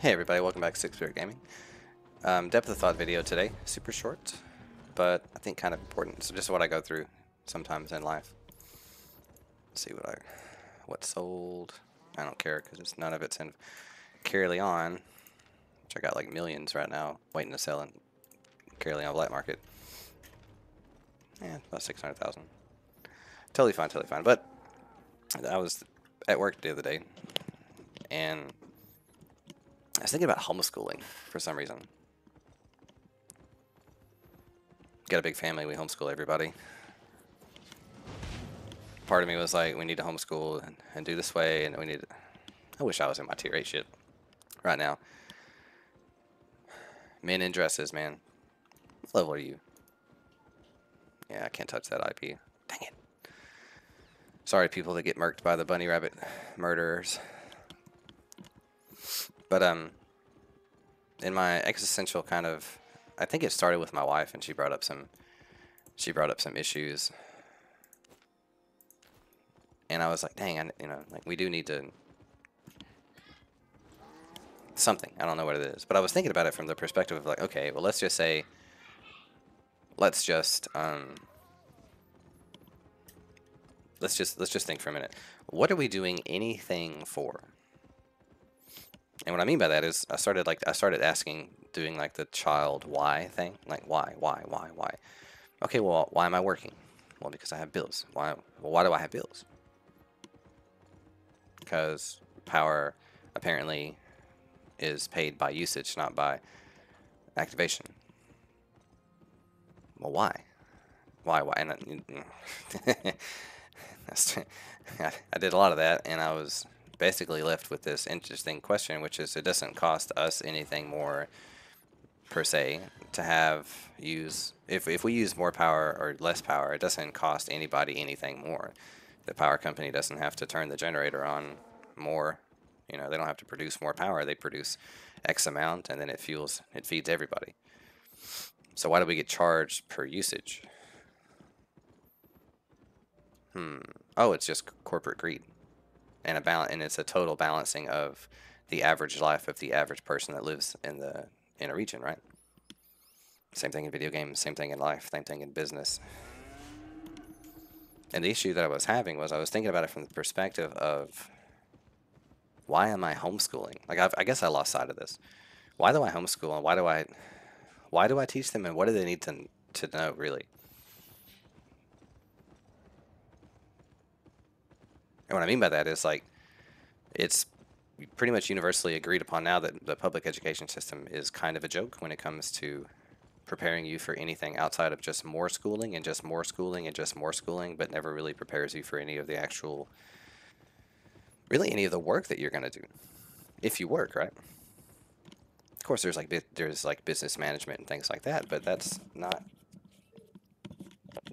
Hey everybody, welcome back to C.I.K Gaming. Depth of thought video today, super short, but I think kind of important. So just what I go through sometimes in life. Let's see what sold. I don't care because none of it's in Carry On, which I got like millions right now waiting to sell in Carry On black market. Yeah, about 600,000. Totally fine, totally fine. But I was at work the other day and I was thinking about homeschooling for some reason. Got a big family, we homeschool everybody. Part of me was like, we need to homeschool and do this way, and we need to, I wish I was in my tier 8 shit right now. Men in dresses, man. What level are you? Yeah, I can't touch that IP. Dang it. Sorry, people that get murked by the bunny rabbit murderers. But, in my existential kind of, I think it started with my wife, and she brought up some issues. And I was like, dang, like we do need to something. I don't know what it is, but I was thinking about it from the perspective of like, okay, well, let's just say, let's just think for a minute. What are we doing anything for? And what I mean by that is, I started asking, doing like the child why thing, like why? Okay, well, why am I working? Well, because I have bills. Why? Well, why do I have bills? Because power apparently is paid by usage, not by activation. Well, why? Why? And I did a lot of that, and I was basically left with this interesting question, which is, it doesn't cost us anything more per se to if we use more power or less power, it doesn't cost anybody anything more. The power company doesn't have to turn the generator on more. They don't have to produce more power. They produce X amount, and then it feeds everybody. So why do we get charged per usage? Oh, it's just corporate greed, and it's a total balancing of the average life of the average person that lives in a region, right? Same thing in video games, same thing in life, same thing in business. And the issue that I was having was, I was thinking about it from the perspective of, why am I homeschooling? Like, I guess I lost sight of this. Why do I homeschool, and why do I teach them, and what do they need to know, really? And what I mean by that is, like, it's pretty much universally agreed upon now that the public education system is kind of a joke when it comes to preparing you for anything outside of just more schooling and just more schooling and just more schooling, but never really prepares you for any of the actual, really any of the work that you're going to do if you work, right? Of course, there's like business management and things like that, but that's not,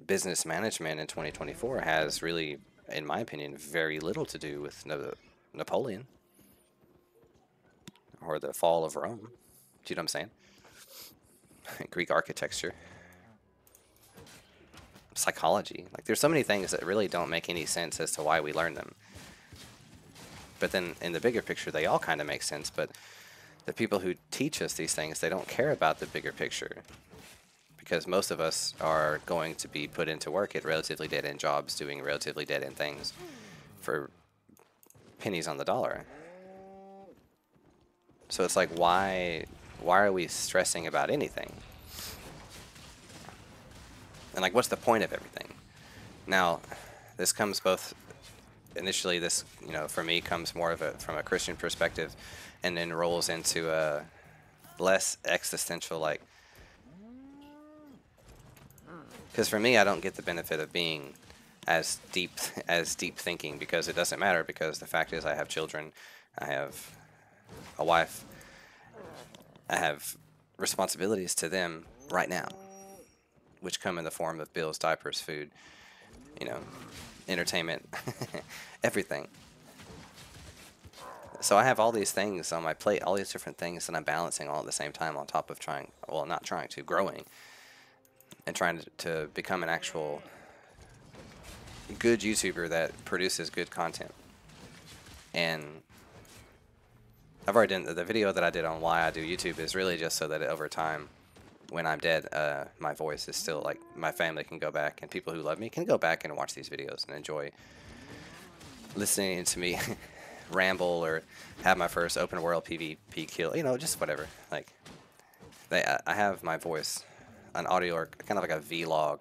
business management in 2024 has really, in my opinion, very little to do with Napoleon or the fall of Rome. Do you know what I'm saying? Greek architecture, psychology. Like, there's so many things that really don't make any sense as to why we learn them. But then in the bigger picture, they all kind of make sense. But the people who teach us these things, they don't care about the bigger picture, because most of us are going to be put into work at relatively dead-end jobs, doing relatively dead-end things for pennies on the dollar. So it's like, why are we stressing about anything? And like, what's the point of everything? Now, this comes both, initially this, for me, comes more of from a Christian perspective, and then rolls into a less existential, like, because for me, I don't get the benefit of being as deep thinking, because it doesn't matter, because the fact is, I have children, I have a wife, I have responsibilities to them right now, which come in the form of bills, diapers, food, entertainment, everything. So I have all these things on my plate, all these different things that I'm balancing all at the same time, on top of growing and trying to become an actual good YouTuber that produces good content. And I've already done the video that I did on why I do YouTube is really just so that over time, when I'm dead, my voice is still like my family can go back and people who love me can go back and watch these videos and enjoy listening to me ramble or have my first open world PvP kill, you know, just whatever. Like, I have my voice, an audio or kind of like a vlog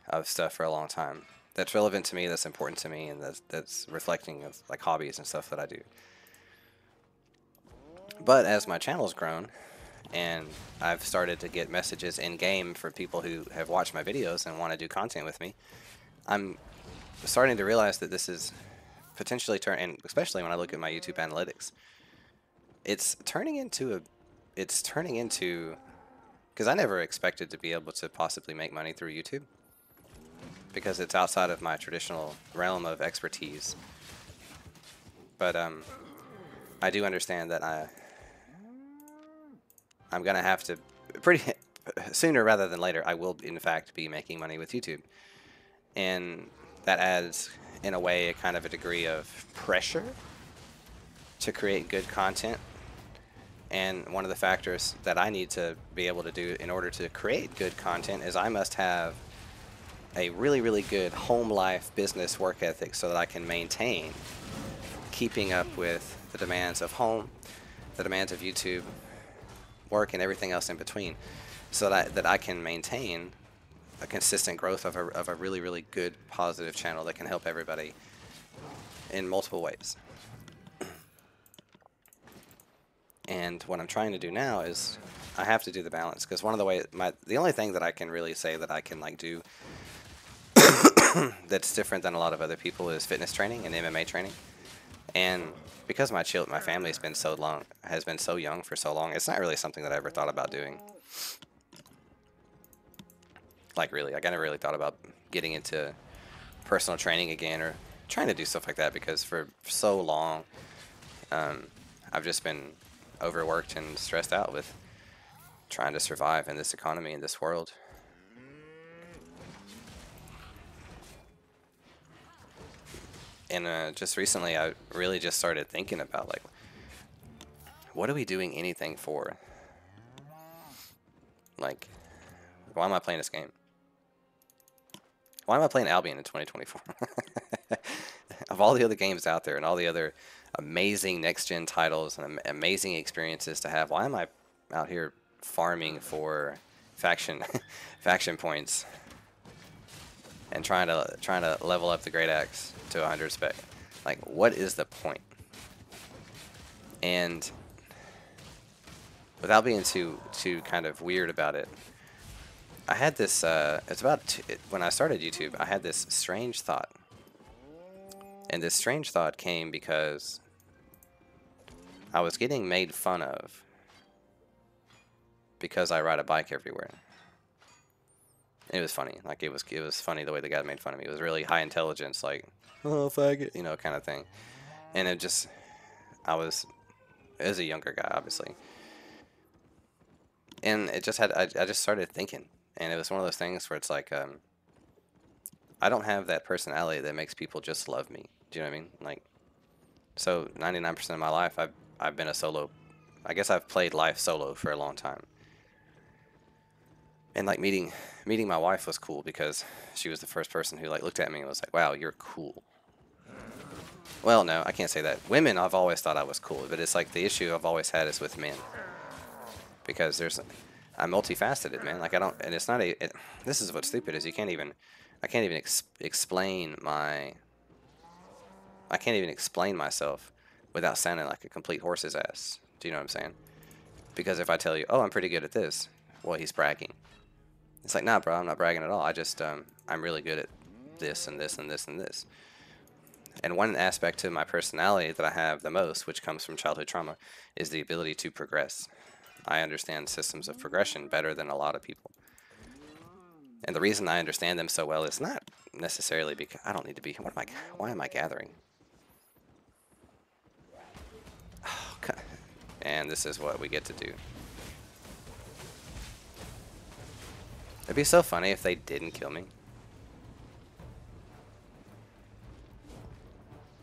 of stuff for a long time that's relevant to me, that's important to me, and that's reflecting of like hobbies and stuff that I do. But as my channel's grown and I've started to get messages in game for people who have watched my videos and want to do content with me, I'm starting to realize that this is potentially and especially when I look at my YouTube analytics, it's turning into because I never expected to be able to possibly make money through YouTube because it's outside of my traditional realm of expertise. But I do understand that I'm gonna have to pretty sooner rather than later. I will in fact be making money with YouTube, and that adds in a way a kind of a degree of pressure to create good content. And one of the factors that I need to be able to do in order to create good content is I must have a really, really good home life business work ethic so that I can maintain keeping up with the demands of home, the demands of YouTube, work, and everything else in between, so that I can maintain a consistent growth of a really, really good, positive channel that can help everybody in multiple ways. And what I'm trying to do now is I have to do the balance, because one of the ways, the only thing that I can really say that I can like do that's different than a lot of other people is fitness training and MMA training. And because my family has been so young for so long, it's not really something that I ever thought about doing. Like really, like I never really thought about getting into personal training again or trying to do stuff like that, because for so long I've just been overworked and stressed out with trying to survive in this economy, in this world. And just recently I really just started thinking about like, what are we doing anything for? Like, why am I playing this game? Why am I playing Albion in 2024? Of all the other games out there and all the other amazing next-gen titles and amazing experiences to have, why am I out here farming for faction points and trying to level up the Great Axe to 100 spec? Like, what is the point? And without being too kind of weird about it, I had this, when I started YouTube, I had this strange thought. And this strange thought came because I was getting made fun of because I ride a bike everywhere. And it was funny. Like, it was funny the way the guy made fun of me. It was really high intelligence, like, oh, faggot, you know, kind of thing. And it just, as a younger guy, obviously. And it just I just started thinking. And it was one of those things where it's like, I don't have that personality that makes people just love me. Do you know what I mean? Like, so 99% of my life, I've been a solo. I guess I've played life solo for a long time. And like meeting my wife was cool because she was the first person who like looked at me and was like, "Wow, you're cool." Well, no, I can't say that. Women, I've always thought I was cool, but it's like the issue I've always had is with men, because I'm multifaceted, man. Like, I don't, and it's not this is what's stupid is I can't even explain myself without sounding like a complete horse's ass. Do you know what I'm saying? Because if I tell you, oh, I'm pretty good at this, well, he's bragging. It's like, nah, bro, I'm not bragging at all. I just, I'm really good at this and this and this and this. And one aspect to my personality that I have the most, which comes from childhood trauma, is the ability to progress. I understand systems of progression better than a lot of people. And the reason I understand them so well is not necessarily because I don't need to be. Why am I gathering? Oh, God. And this is what we get to do. It'd be so funny if they didn't kill me.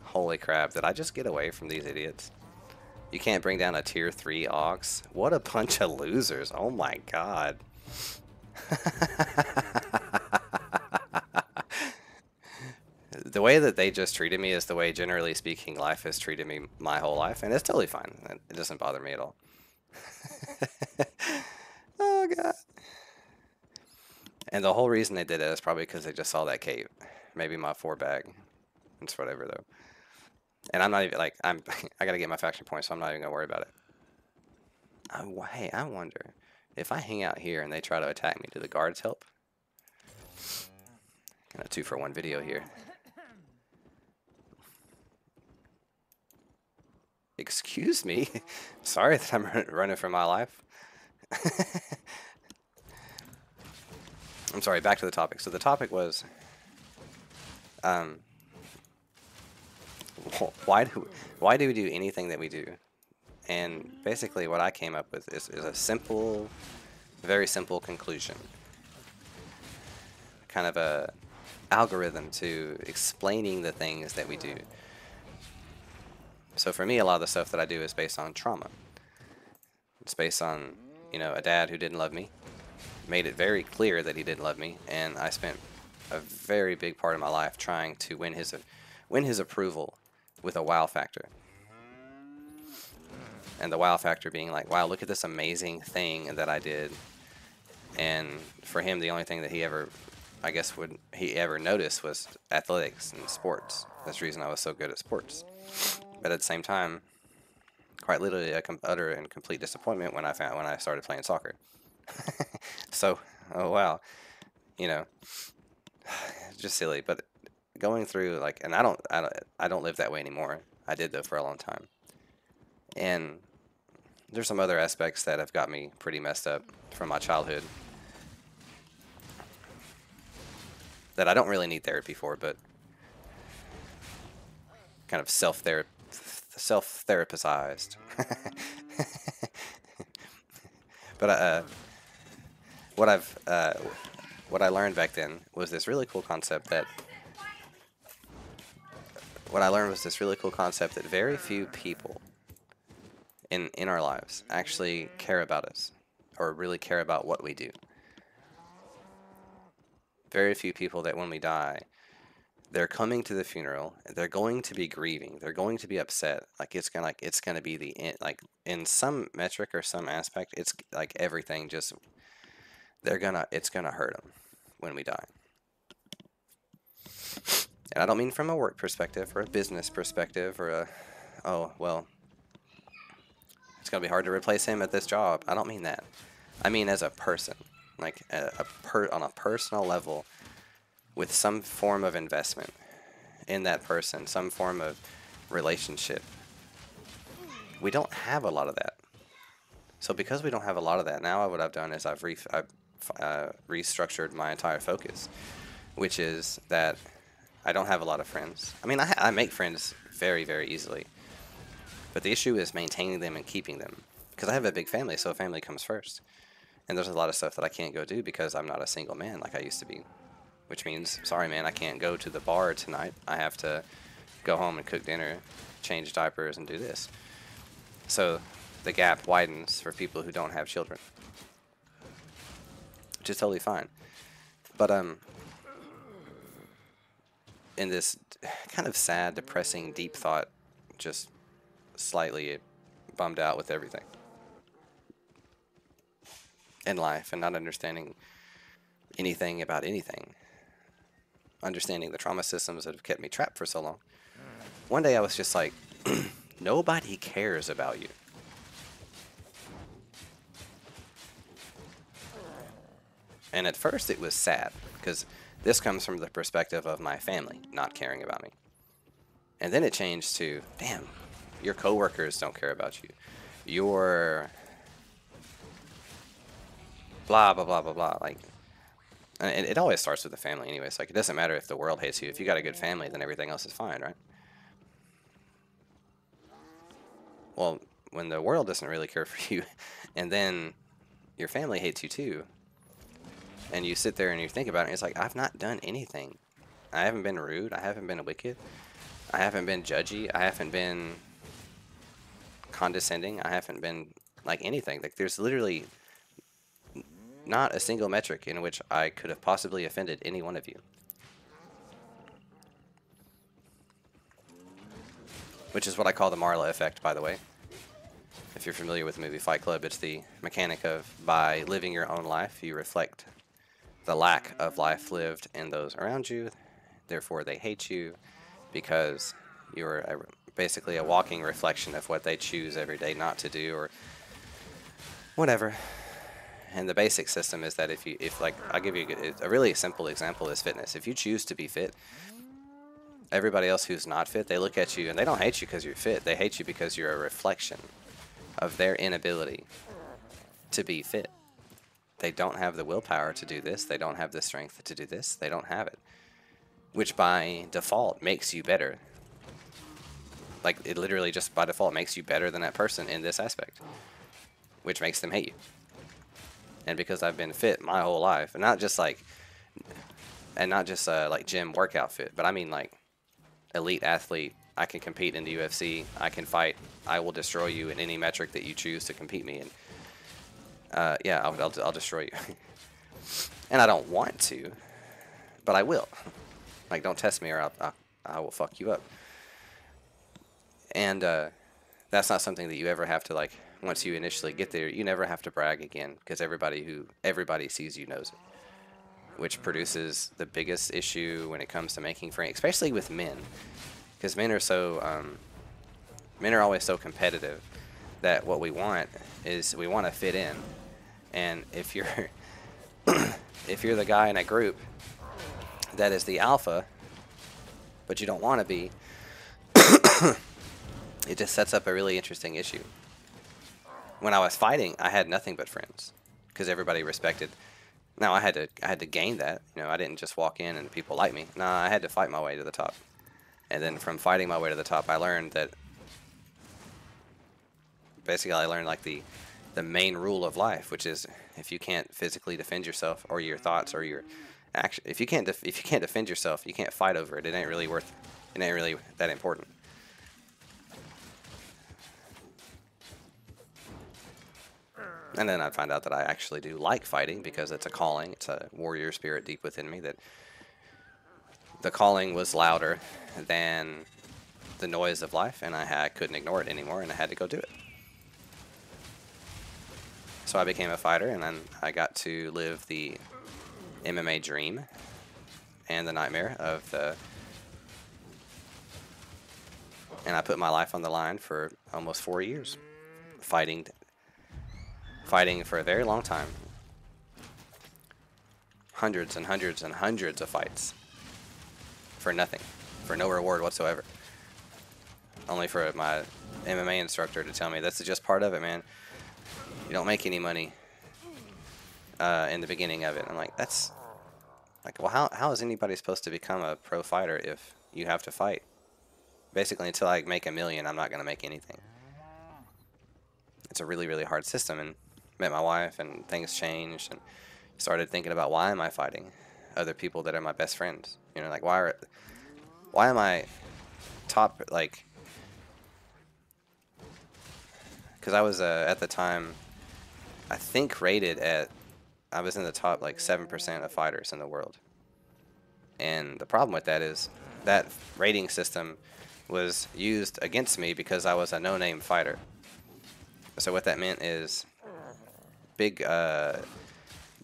Holy crap, did I just get away from these idiots? You can't bring down a tier 3 Ox? What a bunch of losers. Oh my god. The way that they just treated me is the way, generally speaking, life has treated me my whole life, and it's totally fine. It doesn't bother me at all. Oh god. And the whole reason they did it is probably because they just saw that cape. Maybe my 4 bag. It's whatever though. And I'm not even like I gotta get my faction points, so I'm not even gonna worry about it. Hey, I wonder if I hang out here and they try to attack me, do the guards help? Got a 2-for-1 video here. Excuse me? Sorry that I'm running for my life. I'm sorry, back to the topic. So the topic was, why do we do anything that we do? And basically what I came up with is a simple, very simple conclusion. Kind of a algorithm to explaining the things that we do. So for me, a lot of the stuff that I do is based on trauma. It's based on, you know, a dad who didn't love me, made it very clear that he didn't love me, and I spent a very big part of my life trying to win his approval with a wow factor. And the wow factor being like, wow, look at this amazing thing that I did. And for him, the only thing that he ever, I guess, he ever noticed was athletics and sports. That's the reason I was so good at sports. But at the same time, quite literally a utter and complete disappointment when I started playing soccer. So, oh wow, you know, just silly. But going through like, and I don't live that way anymore. I did though for a long time. And there's some other aspects that have got me pretty messed up from my childhood that I don't really need therapy for, but kind of self-therapized. But what I learned back then was this really cool concept that very few people in our lives actually care about us or really care about what we do. Very few people that when we die, they're coming to the funeral, they're going to be grieving, they're going to be upset. Like it's gonna be the end, like in some metric or some aspect, it's like everything just it's gonna hurt them when we die. And I don't mean from a work perspective or a business perspective or oh well, it's gonna be hard to replace him at this job. I don't mean that. I mean as a person, like on a personal level, with some form of investment in that person, some form of relationship. We don't have a lot of that. So because we don't have a lot of that, now what I've done is I've restructured my entire focus, which is that I don't have a lot of friends. I mean, I make friends very, very easily. But the issue is maintaining them and keeping them. Because I have a big family, so family comes first. And there's a lot of stuff that I can't go do because I'm not a single man like I used to be. Which means, sorry man, I can't go to the bar tonight. I have to go home and cook dinner, change diapers, and do this. So the gap widens for people who don't have children. Which is totally fine. But in this kind of sad, depressing, deep thought, just slightly bummed out with everything in life and not understanding anything about anything. Understanding the trauma systems that have kept me trapped for so long. One day I was just like, nobody cares about you. And at first it was sad, because this comes from the perspective of my family not caring about me. And then it changed to, damn, your coworkers don't care about you. Your blah, blah, blah, blah, blah. Like, and it always starts with the family anyways. Like, it doesn't matter if the world hates you. If you got a good family, then everything else is fine, right? Well, when the world doesn't really care for you, and then your family hates you too, and you sit there and you think about it, and it's like, I've not done anything. I haven't been rude. I haven't been wicked. I haven't been judgy. I haven't been condescending. I haven't been like anything. Like there's literally not a single metric in which I could have possibly offended any one of you. Which is what I call the Marla effect, by the way. If you're familiar with the movie Fight Club, it's the mechanic of by living your own life, you reflect the lack of life lived in those around you. Therefore, they hate you because you're basically a walking reflection of what they choose every day not to do or whatever. And the basic system is that if like, I'll give you a really simple example is fitness. If you choose to be fit, everybody else who's not fit, they look at you and they don't hate you because you're fit. They hate you because you're a reflection of their inability to be fit. They don't have the willpower to do this. They don't have the strength to do this. They don't have it. Which by default makes you better. Like it literally just by default makes you better than that person in this aspect. Which makes them hate you. And because I've been fit my whole life, and not just like gym workout fit, but I mean like elite athlete. I can compete in the UFC. I can fight. I will destroy you in any metric that you choose to compete me in. Yeah, I'll destroy you. And I don't want to, but I will. Like, don't test me or I will fuck you up. And that's not something that you ever have to, like, once you initially get there, you never have to brag again because everybody sees you knows it. Which produces the biggest issue when it comes to making friends, especially with men. Because men are always so competitive that what we want is we want to fit in. And if you're if you're the guy in a group that is the alpha, but you don't want to be, it just sets up a really interesting issue. When I was fighting, I had nothing but friends because everybody respected. Now I had to gain that. You know, I didn't just walk in and people like me. No, I had to fight my way to the top. And then from fighting my way to the top, I learned that basically I learned like the main rule of life, which is if you can't physically defend yourself or your thoughts or your action, if you can't defend yourself, you can't fight over it. It ain't really that important. And then I'd find out that I actually do like fighting because it's a calling. It's a warrior spirit deep within me that the calling was louder than the noise of life, and I couldn't ignore it anymore, and I had to go do it. So I became a fighter, and then I got to live the MMA dream and the nightmare of and I put my life on the line for almost 4 years, fighting for a very long time. Hundreds and hundreds and hundreds of fights. For nothing. For no reward whatsoever. Only for my MMA instructor to tell me, that's just part of it, man. You don't make any money in the beginning of it. I'm like, that's... Like, well, how is anybody supposed to become a pro fighter if you have to fight? Basically, until I make $1 million, I'm not going to make anything. It's a really, really hard system, and met my wife, and things changed, and started thinking about why am I fighting other people that are my best friends? You know, like why am I top, like, because I was at the time, I think rated at, I was in the top like 7% of fighters in the world. And the problem with that is that rating system was used against me because I was a no-name fighter. So what that meant is big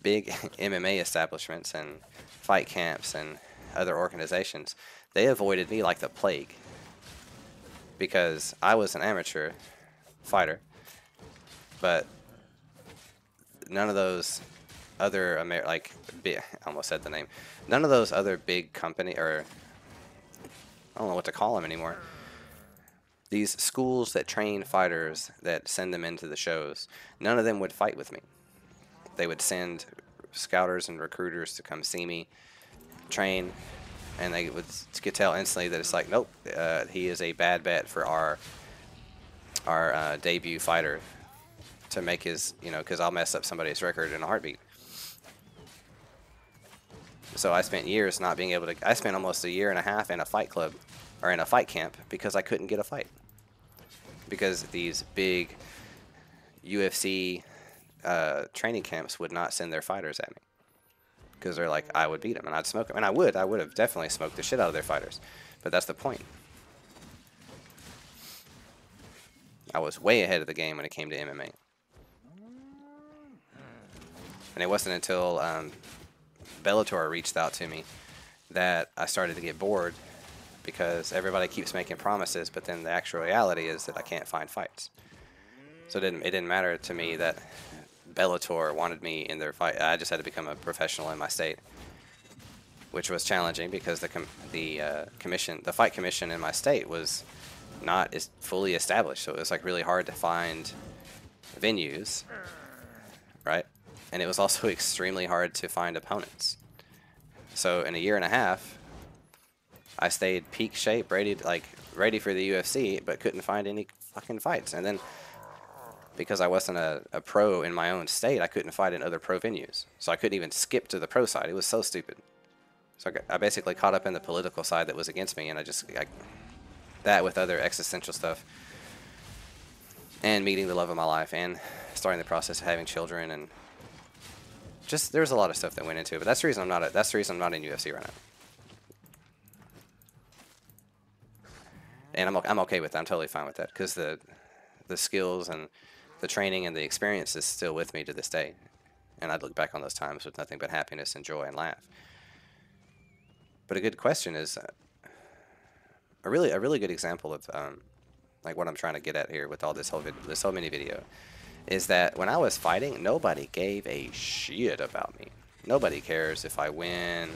MMA establishments and fight camps and other organizations, they avoided me like the plague because I was an amateur fighter, but none of those other I almost said the name. None of those other big company, or I don't know what to call them anymore. These schools that train fighters that send them into the shows, none of them would fight with me. They would send scouters and recruiters to come see me, train, and they could tell instantly that it's like, nope, he is a bad bet for our debut fighter to make his, you know, because I'll mess up somebody's record in a heartbeat. So I spent years not being able to, I spent almost 1.5 years in a fight club, or in a fight camp, because I couldn't get a fight. because these big UFC training camps would not send their fighters at me because they're like, I would beat them and I'd smoke them, and I would have definitely smoked the shit out of their fighters, but that's the point. I was way ahead of the game when it came to MMA, and it wasn't until Bellator reached out to me that I started to get bored, because everybody keeps making promises, but then the actual reality is that I can't find fights. So it didn't matter to me that Bellator wanted me in their fight. I just had to become a professional in my state, which was challenging because the fight commission in my state was not fully established. So it was like really hard to find venues, right? And it was also extremely hard to find opponents. So in a year and a half, I stayed peak shape, ready for the UFC, but couldn't find any fucking fights. And then because I wasn't a pro in my own state, I couldn't fight in other pro venues. So I couldn't even skip to the pro side. It was so stupid. So I basically caught up in the political side that was against me, and that with other existential stuff, and meeting the love of my life, and starting the process of having children, and just there's a lot of stuff that went into it. But that's the reason I'm not in UFC right now. And I'm okay with that. I'm totally fine with that, because the skills and the training and the experience is still with me to this day, and I'd look back on those times with nothing but happiness and joy and laugh. But a good question is a really good example of like what I'm trying to get at here with all this whole mini video is that when I was fighting, nobody gave a shit about me. Nobody cares if I win,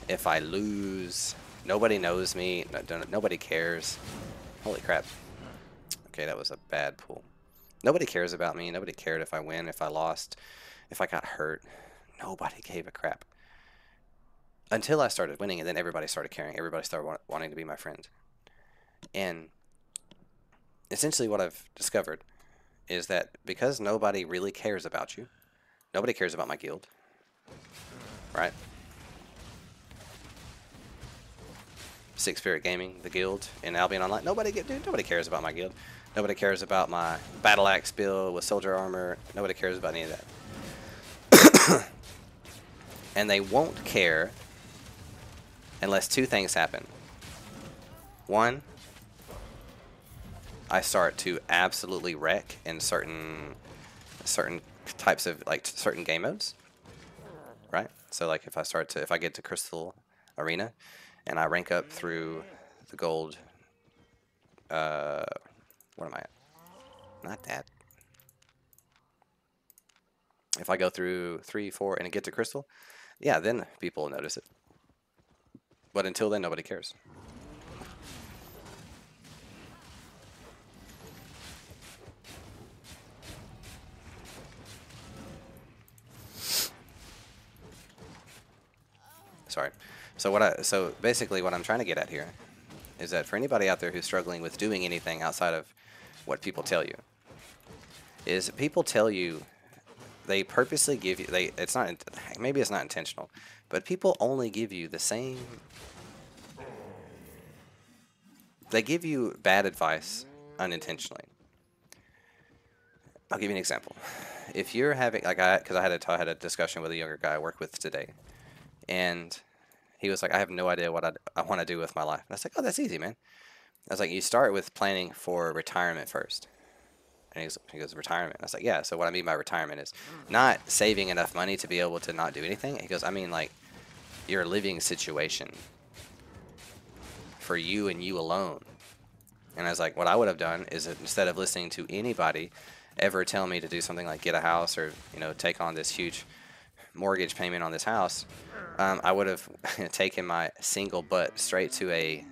if I lose. Nobody knows me. Nobody cares. Holy crap. Okay, that was a bad pull. Nobody cares about me. Nobody cared if I win, if I lost, if I got hurt. Nobody gave a crap. Until I started winning, and then everybody started caring. Everybody started wanting to be my friend. And essentially what I've discovered is that because nobody really cares about you, nobody cares about my guild, right? Six Spirit Gaming, the guild in Albion Online. Nobody cares about my guild. Nobody cares about my battle axe build with soldier armor. Nobody cares about any of that. And they won't care unless two things happen. One, I start to absolutely wreck in certain types of certain game modes, right? So like if I get to Crystal Arena and I rank up through the gold, what am I at? Not that. If I go through 3, 4, and get to Crystal, yeah, then people will notice it. But until then, nobody cares. Sorry. So basically what I'm trying to get at here is that for anybody out there who's struggling with doing anything outside of what people tell you, is people tell you, they purposely give you, maybe it's not intentional, but people only give you the same, they give you bad advice unintentionally. I'll give you an example. If you're having, because I had a discussion with a younger guy I work with today, and he was like, I have no idea what I want to do with my life. And I was like, oh, that's easy, man. I was like, you start with planning for retirement first. And he goes, retirement? I was like, yeah, so what I mean by retirement is not saving enough money to be able to not do anything. He goes, I mean like your living situation for you and you alone. And I was like, what I would have done is instead of listening to anybody ever tell me to do something like get a house or, take on this huge mortgage payment on this house, I would have taken my single butt straight to a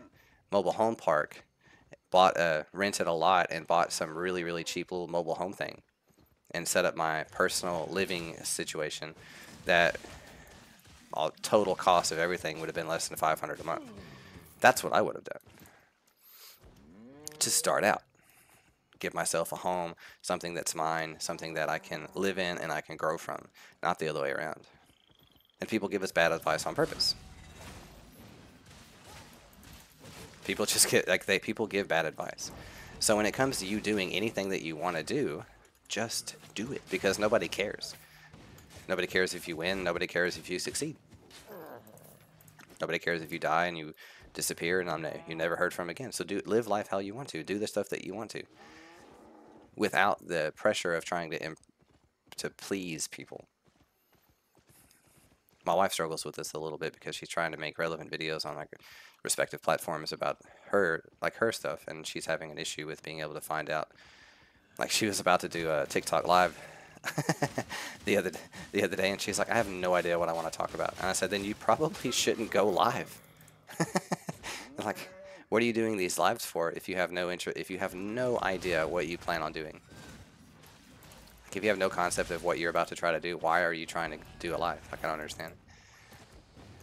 mobile home park, rented a lot, and bought some really, really cheap little mobile home thing, and set up my personal living situation that total cost of everything would have been less than $500 a month. That's what I would have done to start out. Give myself a home, something that's mine, something that I can live in and I can grow from, not the other way around. And people give us bad advice on purpose. People just people give bad advice. So when it comes to you doing anything that you want to do, just do it, because nobody cares. Nobody cares if you win. Nobody cares if you succeed. Nobody cares if you die and you disappear and you never heard from again. So live life how you want to. Do the stuff that you want to, without the pressure of trying to please people. My wife struggles with this a little bit because she's trying to make relevant videos on like respective platforms about her stuff, and she's having an issue with being able to find out. Like, she was about to do a TikTok live the other day, and she's like, I have no idea what I want to talk about. And I said, then you probably shouldn't go live. Like, what are you doing these lives for if you have no interest, if you have no idea what you plan on doing? Like, if you have no concept of what you're about to try to do, why are you trying to do a live? Like, I don't understand.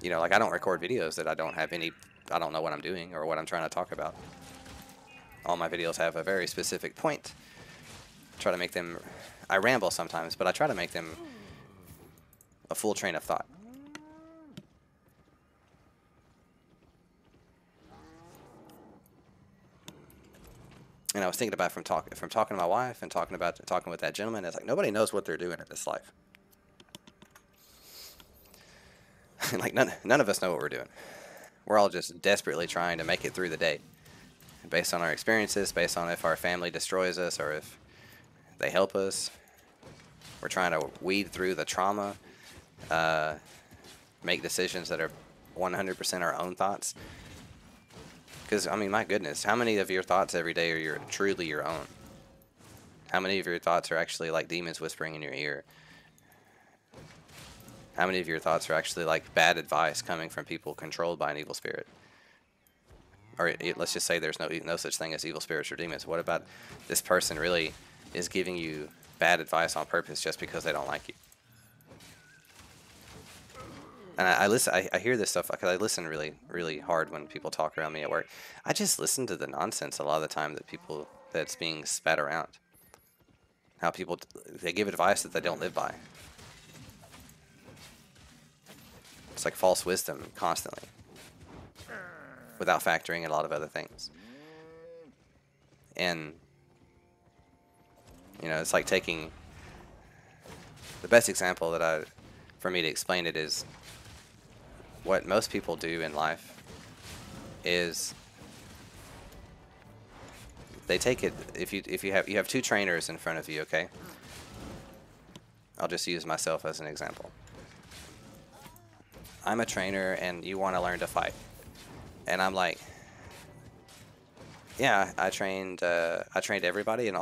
You know, like, I don't record videos that I don't know what I'm doing or what I'm trying to talk about. All my videos have a very specific point. Try to make them, I ramble sometimes, but I try to make them a full train of thought. And I was thinking about from talking to my wife and talking with that gentleman, it's like nobody knows what they're doing in this life. Like none of us know what we're doing. We're all just desperately trying to make it through the day, based on our experiences, based on if our family destroys us or if they help us. We're trying to weed through the trauma, make decisions that are 100% our own thoughts. Because, I mean, my goodness, how many of your thoughts every day are truly your own? How many of your thoughts are actually like demons whispering in your ear? How many of your thoughts are actually like bad advice coming from people controlled by an evil spirit? Or let's just say there's no such thing as evil spirits or demons. What about this person really is giving you bad advice on purpose just because they don't like you? And I hear this stuff because I listen really, really hard when people talk around me at work. I just listen to the nonsense a lot of the time that's being spat around. How people, they give advice that they don't live by. It's like false wisdom constantly, without factoring in a lot of other things. And, you know, it's like taking, the best example for me to explain it is, what most people do in life is they take it, if you have two trainers in front of you, okay? I'll just use myself as an example. I'm a trainer and you want to learn to fight. And I'm like, yeah, I trained everybody in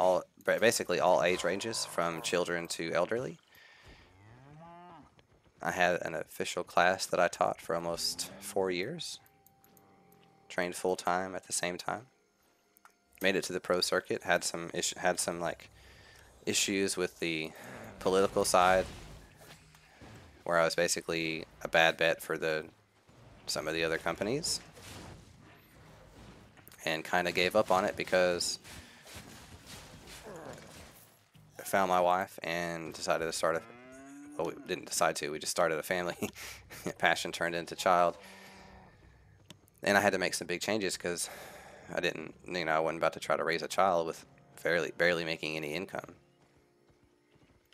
basically all age ranges, from children to elderly. I had an official class that I taught for almost 4 years. Trained full time at the same time. Made it to the pro circuit. Had some like issues with the political side, where I was basically a bad bet for some of the other companies, and kind of gave up on it because I found my wife and decided to start well, we didn't decide to. We just started a family. Passion turned into child. And I had to make some big changes because I wasn't about to try to raise a child with barely making any income.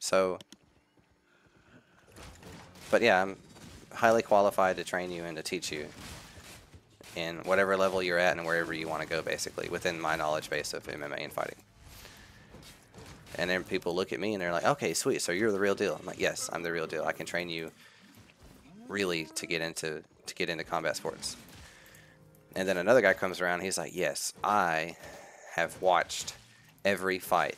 So, but yeah, I'm highly qualified to train you and to teach you in whatever level you're at and wherever you want to go, basically, within my knowledge base of MMA and fighting. And then people look at me and they're like, okay, sweet, so you're the real deal. I'm like, yes, I'm the real deal. I can train you really to get into combat sports. And then another guy comes around, he's like, yes, I have watched every fight.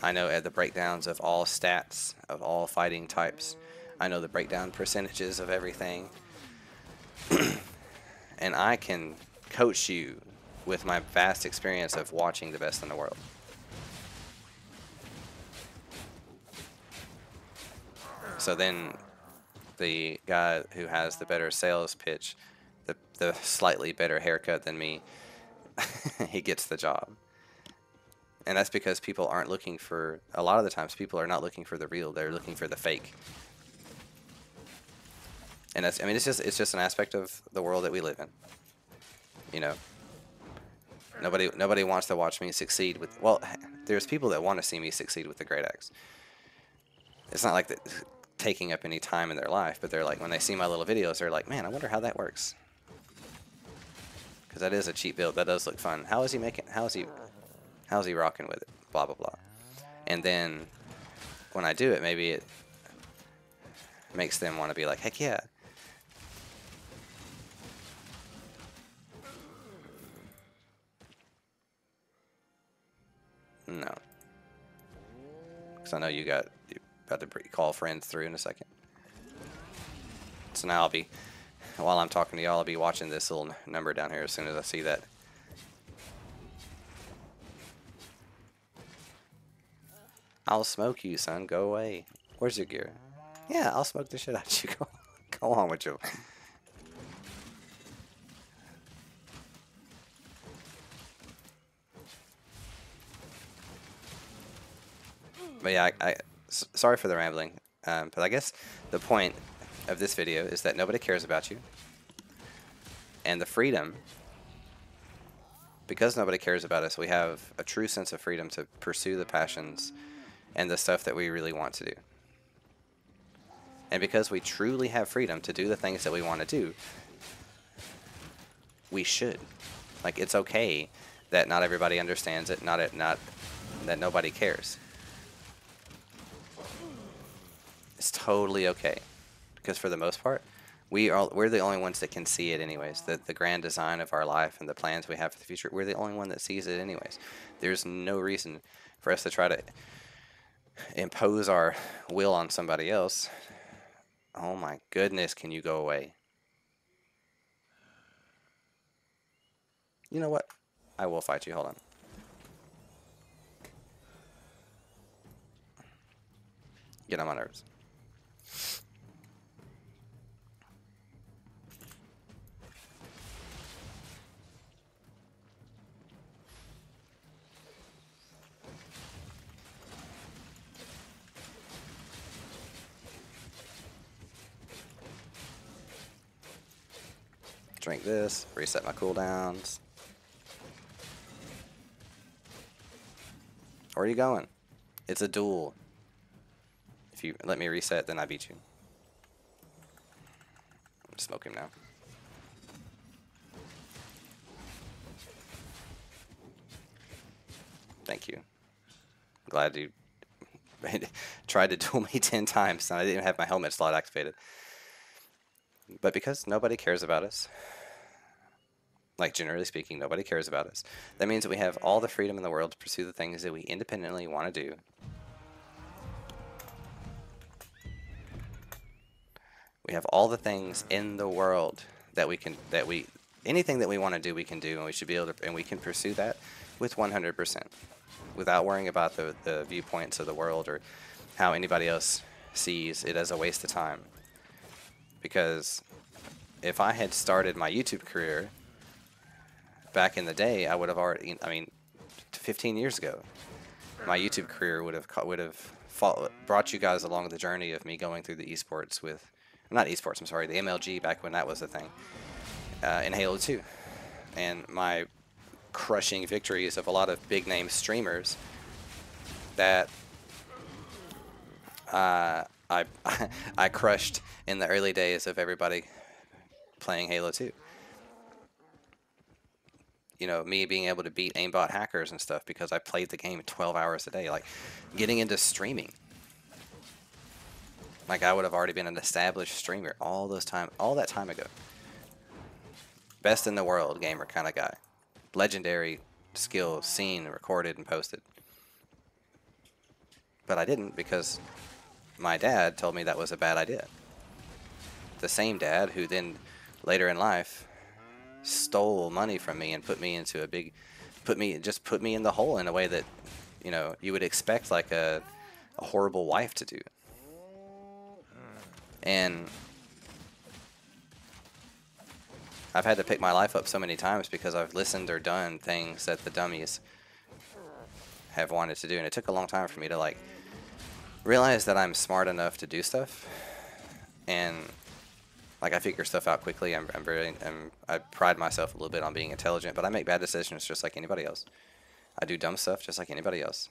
I know the breakdowns of all stats, of all fighting types. I know the breakdown percentages of everything. And I can coach you with my vast experience of watching the best in the world. So then the guy who has the better sales pitch, the slightly better haircut than me, he gets the job. And that's because people aren't looking for, a lot of the times people are not looking for the real, they're looking for the fake. And that's, I mean, it's just an aspect of the world that we live in. You know, Nobody wants to watch me succeed with. Well, there's people that want to see me succeed with the great axe. It's not like that taking up any time in their life, but they're like, when they see my little videos, they're like, man, I wonder how that works. Because that is a cheap build. That does look fun. How is he making? How's he rocking with it? Blah blah blah. And then when I do it, maybe it makes them want to be like, heck yeah. No. Because I know you about to call friends through in a second. So now while I'm talking to y'all, I'll be watching this little number down here as soon as I see that. I'll smoke you, son. Go away. Where's your gear? Yeah, I'll smoke the shit out of you. Go on with you. But yeah, sorry for the rambling. But I guess the point of this video is that nobody cares about you. And the freedom, because nobody cares about us, we have a true sense of freedom to pursue the passions and the stuff that we really want to do. And because we truly have freedom to do the things that we want to do, we should. Like, it's okay that not everybody understands it, not that nobody cares. It's totally okay, because for the most part, we're the only ones that can see it anyways. The grand design of our life and the plans we have for the future, we're the only one that sees it anyways. There's no reason for us to try to impose our will on somebody else. Oh my goodness, can you go away? You know what? I will fight you. Hold on. Get on my nerves. Drink this, reset my cooldowns. Where are you going? It's a duel. If you let me reset, then I beat you. Smoke him now. Thank you. Glad you tried to duel me 10 times and I didn't have my helmet slot activated. But because nobody cares about us, like generally speaking, nobody cares about us, that means that we have all the freedom in the world to pursue the things that we independently want to do. We have all the things in the world that anything that we want to do, we can do, and we should be able to, and we can pursue that with 100%, without worrying about the viewpoints of the world or how anybody else sees it as a waste of time. Because if I had started my YouTube career back in the day, I would have already, 15 years ago, my YouTube career would have brought you guys along the journey of me going through the esports with, not esports, I'm sorry, the MLG back when that was the thing, in Halo 2. And my crushing victories of a lot of big name streamers that I crushed in the early days of everybody playing Halo 2. You know, me being able to beat aimbot hackers and stuff because I played the game 12 hours a day. Like, getting into streaming. Like, I would have already been an established streamer all that time ago. Best in the world gamer kind of guy. Legendary skills seen, recorded, and posted. But I didn't because my dad told me that was a bad idea. The same dad who then later in life stole money from me and put me into put me in the hole in a way that, you know, you would expect like a horrible wife to do. And I've had to pick my life up so many times because I've listened or done things that the dummies have wanted to do, and it took a long time for me to like realize that I'm smart enough to do stuff. And Like, I figure stuff out quickly. I pride myself a little bit on being intelligent, but I make bad decisions just like anybody else. I do dumb stuff just like anybody else.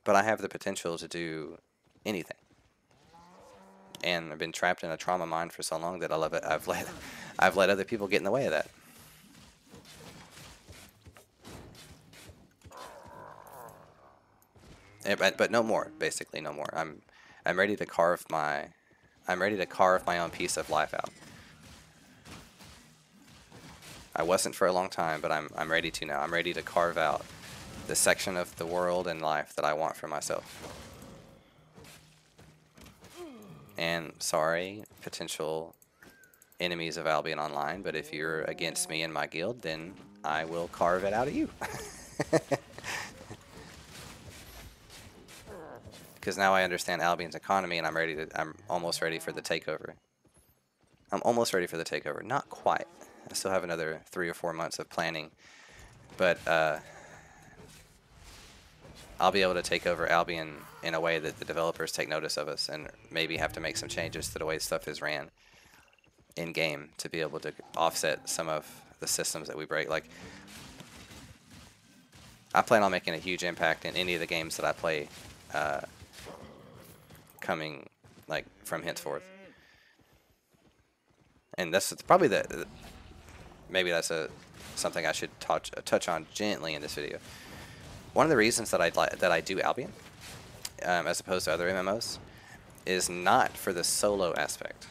But I have the potential to do anything. And I've been trapped in a trauma mind for so long that I love it. I've let other people get in the way of that. But no more, basically no more. I'm ready to carve my own piece of life out. I wasn't for a long time, but I'm ready to now. I'm ready to carve out the section of the world and life that I want for myself. And sorry, potential enemies of Albion Online, but if you're against me and my guild, then I will carve it out of you. Because now I understand Albion's economy, and I'm almost ready for the takeover. I'm almost ready for the takeover. Not quite. I still have another 3 or 4 months of planning, but I'll be able to take over Albion in a way that the developers take notice of us, and maybe have to make some changes to the way stuff is ran in game to be able to offset some of the systems that we break. Like, I plan on making a huge impact in any of the games that I play coming, like, from henceforth. And that's probably maybe that's something I should touch on gently in this video. One of the reasons that I do Albion, as opposed to other MMOs, is not for the solo aspect,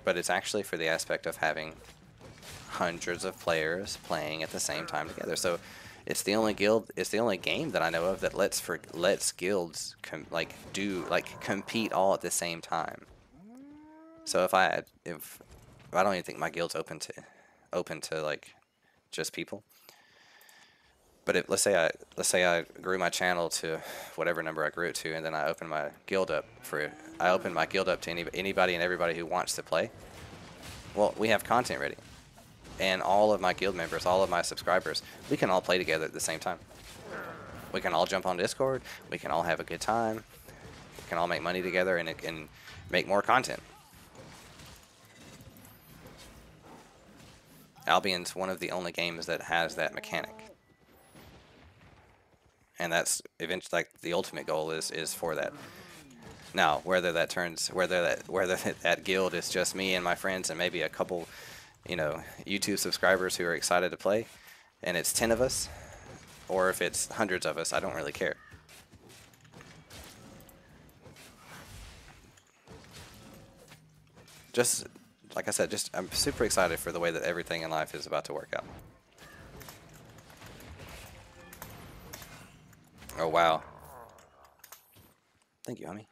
but it's actually for the aspect of having hundreds of players playing at the same time together. So it's the only game that I know of that lets guilds compete all at the same time. So if I don't even think my guild's open to like just people. But let's say I grew my channel to whatever number I grew it to, and then I opened my guild up to anybody and everybody who wants to play. Well, we have content ready, and all of my guild members, all of my subscribers, we can all play together at the same time. We can all jump on Discord. We can all have a good time. We can all make money together and make more content. Albion's one of the only games that has that mechanic. And that's eventually, like, the ultimate goal is for that. Now, whether that guild is just me and my friends and maybe a couple, YouTube subscribers who are excited to play, and it's 10 of us, or if it's hundreds of us, I don't really care. Just like I said, I'm super excited for the way that everything in life is about to work out. Oh, wow. Thank you, homie.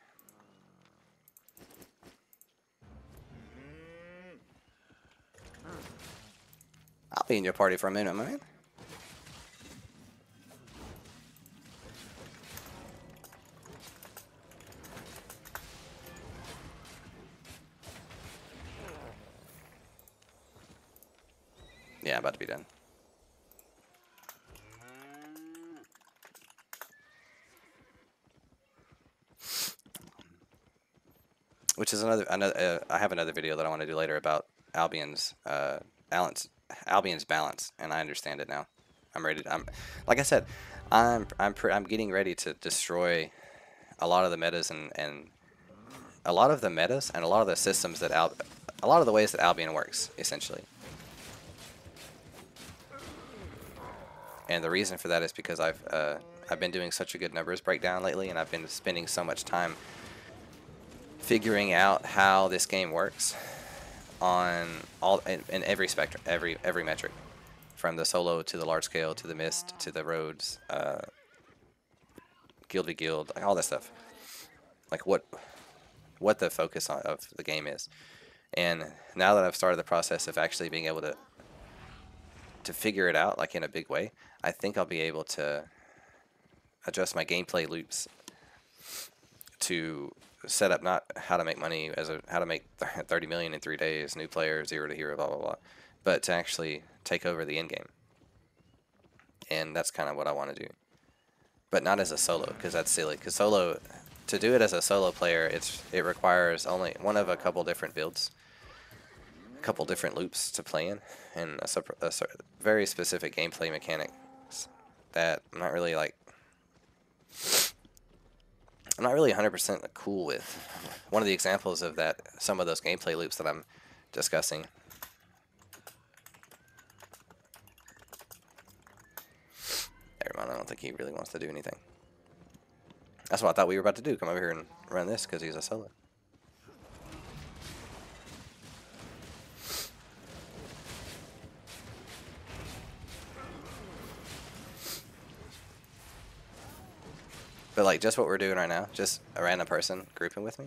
I'll be in your party for a minute, my man. Yeah, I'm about to be done. Which is another I have another video that I want to do later about Albion's balance, and I understand it now. I'm ready. Like I said, I'm getting ready to destroy a lot of the metas and a lot of the systems that a lot of the ways that Albion works, essentially. And the reason for that is because I've been doing such a good numbers breakdown lately, and I've been spending so much time figuring out how this game works on in every spectrum, every metric, from the solo to the large scale to the mist to the roads, guild to guild, like all that stuff. Like what the focus of the game is. And now that I've started the process of actually being able to figure it out, like, in a big way, I think I'll be able to adjust my gameplay loops to set up not how to make money how to make 30 million in 3 days, new player, 0 to hero, blah blah blah, but to actually take over the end game. And that's kind of what I want to do, but not as a solo, because that's silly. Because solo, to do it as a solo player, it requires only one of a couple different builds, a couple different loops to play in, and a very specific gameplay mechanics that I'm not really 100% cool with. One of the examples of that, some of those gameplay loops that I'm discussing. Never mind, I don't think he really wants to do anything. That's what I thought we were about to do, come over here and run this because he's a solo. But like just what we're doing right now, just a random person grouping with me.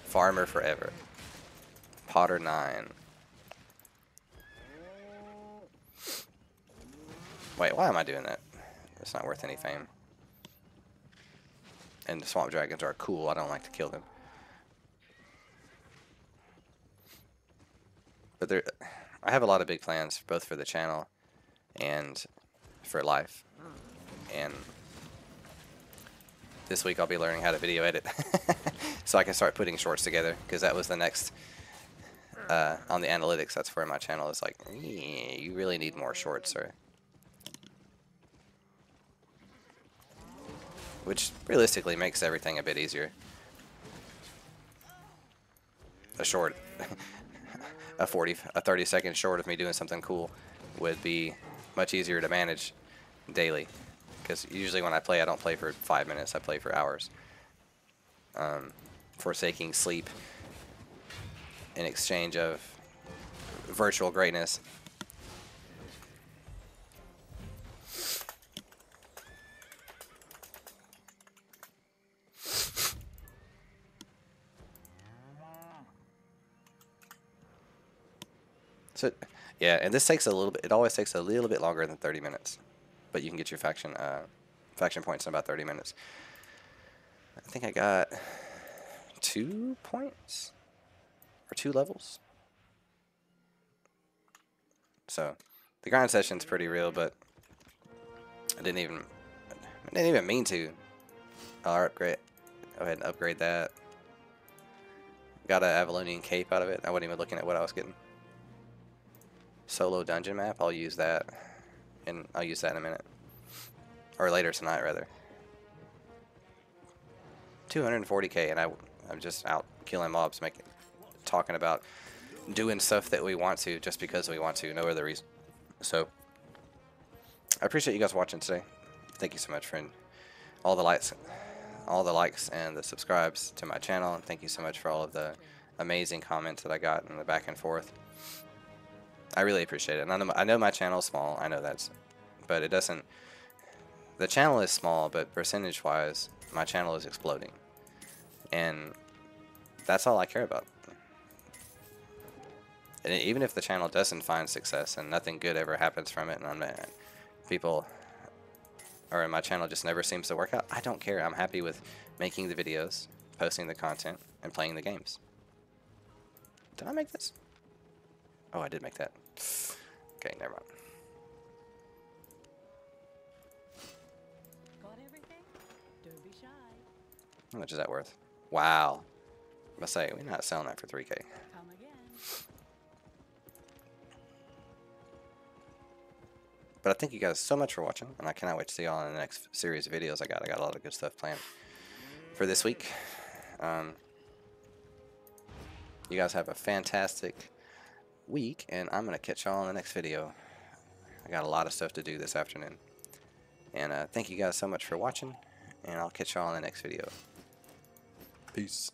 Farmer forever. Potter 9. Wait, why am I doing that? It's not worth any fame. And the swamp dragons are cool. I don't like to kill them. But I have a lot of big plans, both for the channel and for life. And this week I'll be learning how to video edit, so I can start putting shorts together. Because that was the next on the analytics. That's where my channel is like, you really need more shorts, sir. Which realistically makes everything a bit easier. A short, a 30-second short of me doing something cool would be much easier to manage daily. Because usually when I play, I don't play for 5 minutes, I play for hours. Forsaking sleep in exchange of virtual greatness. So, yeah, and this takes a little bit. It always takes a little bit longer than 30 minutes, but you can get your faction points in about 30 minutes. I think I got 2 points or 2 levels. So the grind session's pretty real, but I didn't even mean to. I'll upgrade. Go ahead and upgrade that. Got an Avalonian cape out of it. I wasn't even looking at what I was getting. Solo dungeon map. I'll use that, and I'll use that in a minute, or later tonight rather. 240k, and I'm just out killing mobs, talking about doing stuff that we want to just because we want to, no other reason. So I appreciate you guys watching today. Thank you so much for all the likes and the subscribes to my channel, and thank you so much for all of the amazing comments that I got in the back and forth. I really appreciate it. And I know my channel is small. I know but it doesn't. The channel is small, but percentage-wise, my channel is exploding, and that's all I care about. And even if the channel doesn't find success and nothing good ever happens from it, and my channel just never seems to work out, I don't care. I'm happy with making the videos, posting the content, and playing the games. Did I make this? Oh, I did make that. Okay, never mind. Got everything? Don't be shy. How much is that worth? Wow. I'm gonna say, we're not selling that for 3K. Come again. But I thank you guys so much for watching, and I cannot wait to see y'all in the next series of videos I got. I got a lot of good stuff planned for this week. You guys have a fantastic week, and I'm going to catch y'all in the next video. I got a lot of stuff to do this afternoon. And thank you guys so much for watching, and I'll catch y'all in the next video. Peace.